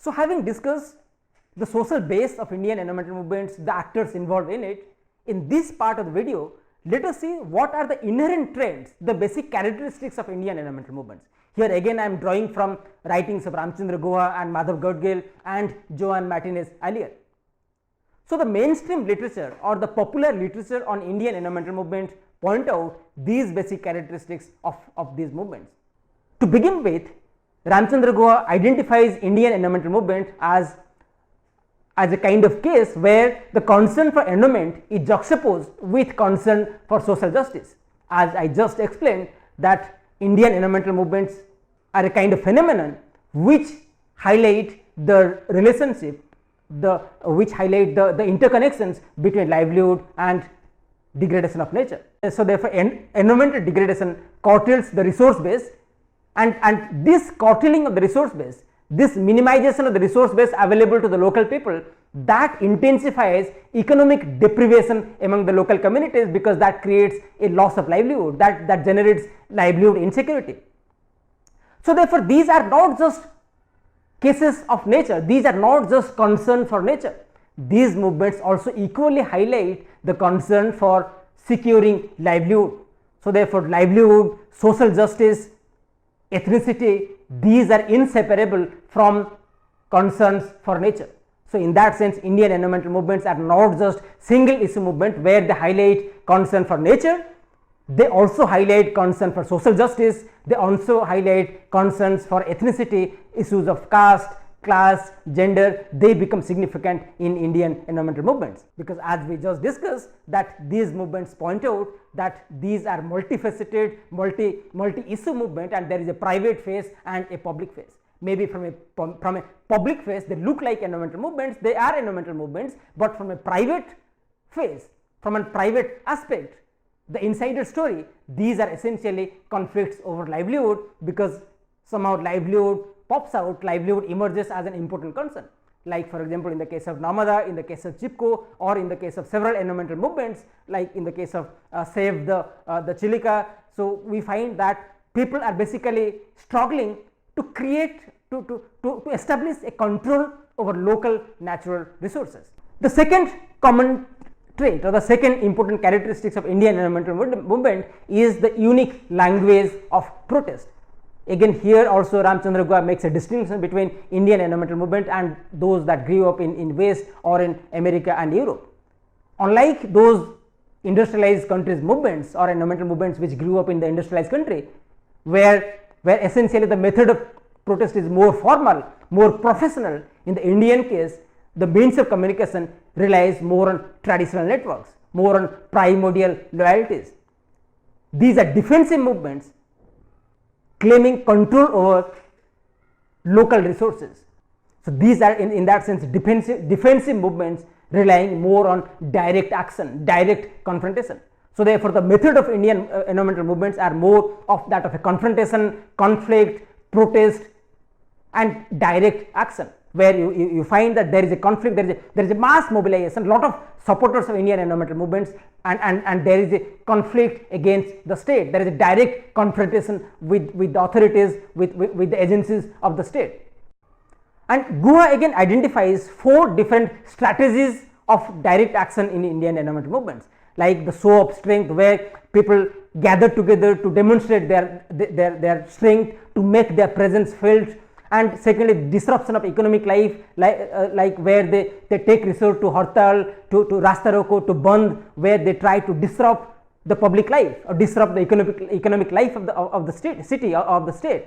So, having discussed the social base of Indian environmental movements, the actors involved in it, in this part of the video, let us see what are the inherent trends, the basic characteristics of Indian environmental movements. Here again I am drawing from writings of Ramchandra Guha and Madhav Gadgil and Joan Martinez Allier. So, the mainstream literature or the popular literature on Indian environmental movement point out these basic characteristics of these movements. To begin with, Ramchandra Guha identifies Indian environmental movement as a kind of case where the concern for environment is juxtaposed with concern for social justice. As I just explained, that Indian environmental movements are a kind of phenomenon which highlight the relationship, which highlight the interconnections between livelihood and degradation of nature. So, therefore, environmental degradation curtails the resource base, and this curtailing of the resource base, this minimization of the resource base available to the local people, that intensifies economic deprivation among the local communities, because that creates a loss of livelihood, that generates livelihood insecurity. So, therefore, these are not just cases of nature, these are not just concern for nature. These movements also equally highlight the concern for securing livelihood. So, therefore, livelihood, social justice, ethnicity, these are inseparable from concerns for nature. So, in that sense, Indian environmental movements are not just single issue movement where they highlight concern for nature, they also highlight concern for social justice, they also highlight concerns for ethnicity, issues of caste, class, gender, they become significant in Indian environmental movements, because as we just discussed that these movements point out that these are multifaceted, multi-issue movement, and there is a private phase and a public phase. Maybe from a public phase they look like environmental movements, they are environmental movements, but from a private phase, from a private aspect, the insider story, these are essentially conflicts over livelihood, because somehow livelihood pops out, livelihood emerges as an important concern. Like for example, in the case of Namada, in the case of Chipko, or in the case of several environmental movements, like in the case of Save the Chilika. So, we find that people are basically struggling to create, to establish a control over local natural resources. The second common trait, or the second important characteristics of Indian environmental movement, is the unique language of protest. Again, here also Ramchandra Guha makes a distinction between Indian environmental movement and those that grew up in West or in America and Europe. Unlike those industrialized countries movements or environmental movements which grew up in the industrialized country, where essentially the method of protest is more formal, more professional, in the Indian case the means of communication relies more on traditional networks, more on primordial loyalties. These are defensive movements claiming control over local resources. So, these are in that sense defensive movements relying more on direct action, direct confrontation. So, therefore, the method of Indian environmental movements are more of that of a confrontation, conflict, protest and direct action, where you find that there is a conflict, there is a mass mobilization, lot of supporters of Indian environmental movements, and there is a conflict against the state, there is a direct confrontation with the authorities, with the agencies of the state. And Guha again identifies 4 different strategies of direct action in Indian environmental movements, like the show of strength, where people gather together to demonstrate their strength, to make their presence felt, and secondly disruption of economic life, like where they take resort to hartal, to rasta roko, to bandh, where they try to disrupt the public life or disrupt the economic life of the city of the state.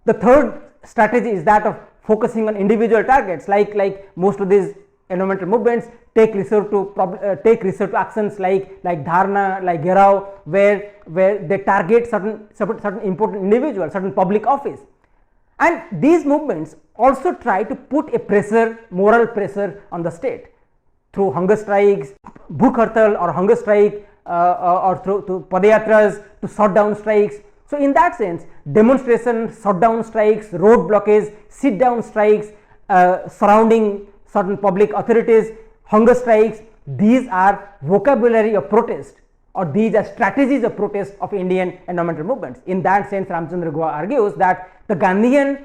The third strategy is that of focusing on individual targets, like most of these environmental movements take resort to actions like dharna, like Gherao, where they target certain important individuals, certain public office. And these movements also try to put a pressure, moral pressure on the state through hunger strikes, bhuk hartal or hunger strike, or through padayatras, to shut down strikes. So, in that sense, demonstration, shut down strikes, road blockades, sit down strikes surrounding certain public authorities, hunger strikes, these are vocabulary of protest, or these are strategies of protest of Indian environmental movements. In that sense, Ramchandra Guha argues that the Gandhian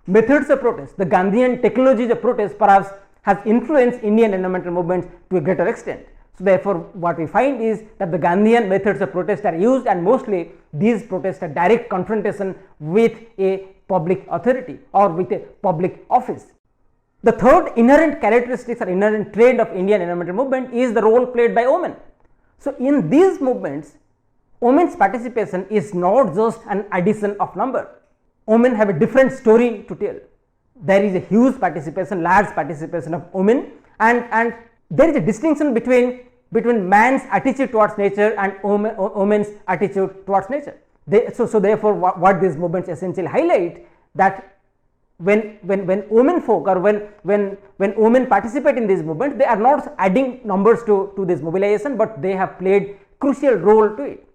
methods of protest, the Gandhian technologies of protest perhaps has influenced Indian environmental movements to a greater extent. So therefore, what we find is that the Gandhian methods of protest are used, and mostly these protests are direct confrontation with a public authority or with a public office. The third inherent characteristics or inherent trait of Indian environmental movement is the role played by Omen. So in these movements, Omen's participation is not just an addition of number. Omen have a different story to tell. There is a huge participation, large participation of Omen, and there is a distinction between man's attitude towards nature and Omen's attitude towards nature. So therefore, what these movements essentially highlight, that when Omen folk or when Omen participate in these movements, they are not adding numbers to this mobilization, but they have played crucial role to it.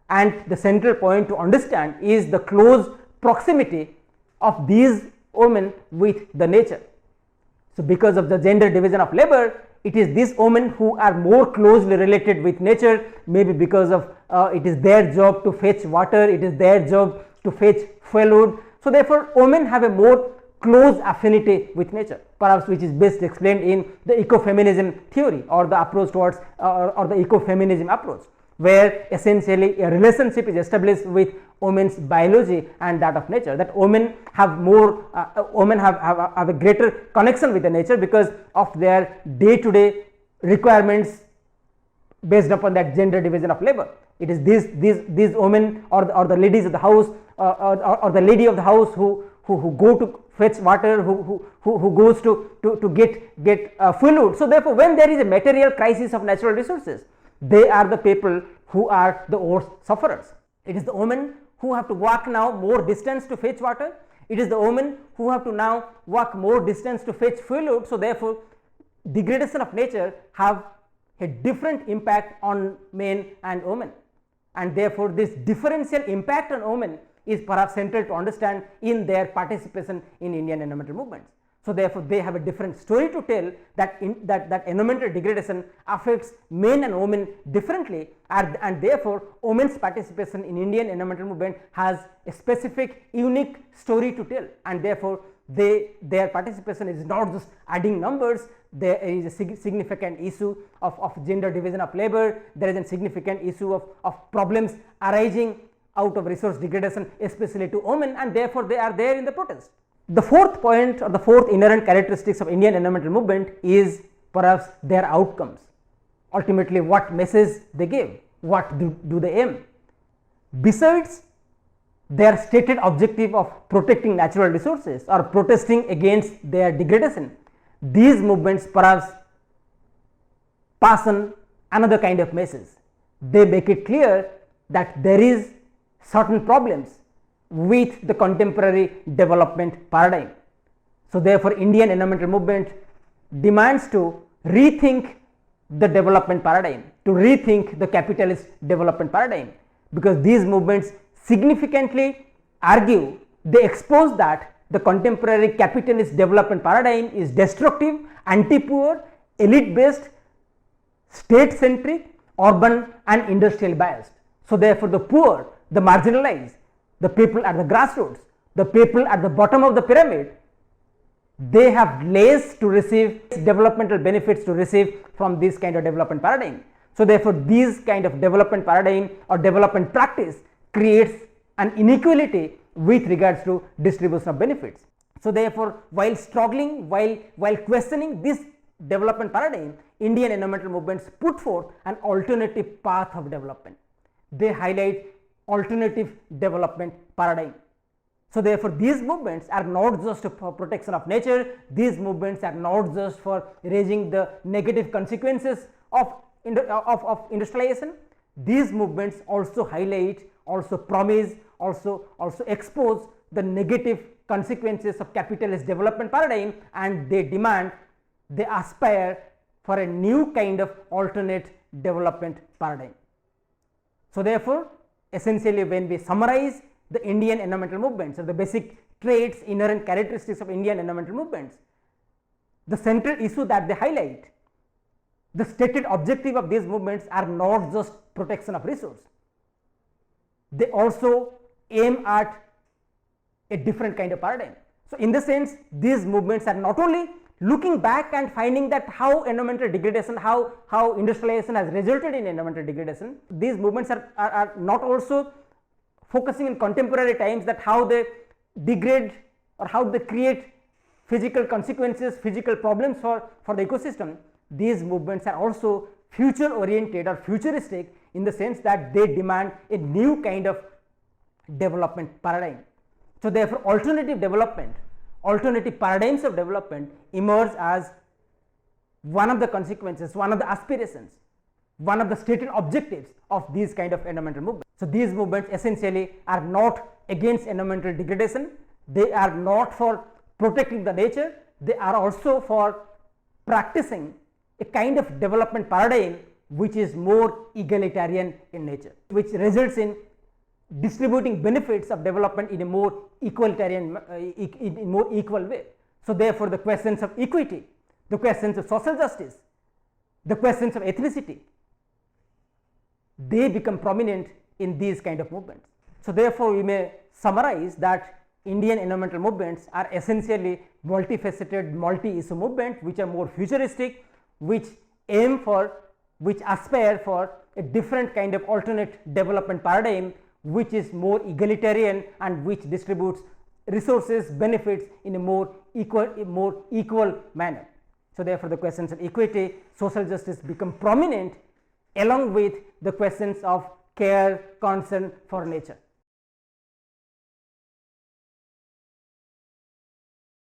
And the central point to understand is the close proximity of these Omen with the nature. So because of the gender division of labor, it is these Omen who are more closely related with nature, maybe because of it is their job to fetch water, it is their job to fetch fuel. So therefore, Omen have a more close affinity with nature, perhaps which is best explained in the ecofeminism theory or the approach towards or the ecofeminism approach, where essentially a relationship is established with Omen's biology and that of nature, that Omen have more Omen have a greater connection with the nature because of their day to day requirements based upon that gender division of labor. It is these Omen or the ladies of the house or the lady of the house who go to fetch water, who goes to get fuel. So therefore, when there is a material crisis of natural resources, they are the people who are the worst sufferers. It is the Omen who have to walk now more distance to fetch water. It is the Omen who have to now walk more distance to fetch fuel. So therefore, degradation of nature have a different impact on men and women, and therefore this differential impact on women is perhaps central to understand in their participation in Indian environmental movements. So therefore, they have a different story to tell, that environmental degradation affects men and women differently, and therefore women's participation in Indian environmental movement has a specific unique story to tell, and therefore their participation is not just adding numbers. There is a significant issue of gender division of labor. There is a significant issue of problems arising out of resource degradation, especially to women, and therefore they are there in the protest. The fourth point, or the fourth inherent characteristics of Indian environmental movement, is perhaps their outcomes. Ultimately, what message they give, what do they aim. Besides their stated objective of protecting natural resources or protesting against their degradation, these movements perhaps pass on another kind of message. They make it clear that there is certain problems with the contemporary development paradigm. So therefore, Indian environmental movement demands to rethink the development paradigm, to rethink the capitalist development paradigm, because these movements significantly argue, they expose that the contemporary capitalist development paradigm is destructive, anti-poor, elite based, state centric, urban and industrial biased. So therefore, the poor, the marginalized, the people at the grassroots, the people at the bottom of the pyramid, they have less to receive developmental benefits to receive from this kind of development paradigm. So therefore, this kind of development paradigm or development practice creates an inequality with regards to distribution of benefits. So therefore, while struggling, while questioning this development paradigm, Indian environmental movements put forth an alternative path of development. They highlight alternative development paradigm. So therefore, these movements are not just for protection of nature, these movements are not just for raising the negative consequences of industrialization. These movements also highlight, also promise, also expose the negative consequences of capitalist development paradigm, and they demand, they aspire for a new kind of alternate development paradigm. So therefore, essentially, when we summarize the Indian environmental movements or the basic traits, inherent characteristics of Indian environmental movements, the central issue that they highlight, the stated objective of these movements are not just protection of resource. They also aim at a different kind of paradigm. So, in the sense, these movements are not only looking back and finding that how environmental degradation, how industrialization has resulted in environmental degradation, these movements are not also focusing in contemporary times, that how they degrade or how they create physical consequences, physical problems for the ecosystem. These movements are also future oriented or futuristic, in the sense that they demand a new kind of development paradigm. So, therefore, alternative development, alternative paradigms of development emerge as one of the consequences, one of the aspirations, one of the stated objectives of these kind of environmental movements. So, these movements essentially are not against environmental degradation, they are not for protecting the nature, they are also for practicing a kind of development paradigm which is more egalitarian in nature, which results in distributing benefits of development in a more equalitarian, in more equal way. So, therefore, the questions of equity, the questions of social justice, the questions of ethnicity, they become prominent in these kind of movements. So, therefore, we may summarize that Indian environmental movements are essentially multifaceted, multi-issue movements which are more futuristic, which aim for, which aspire for a different kind of alternate development paradigm which is more egalitarian and which distributes resources, benefits in a more equal manner. So, therefore, the questions of equity, social justice become prominent along with the questions of care, concern for nature.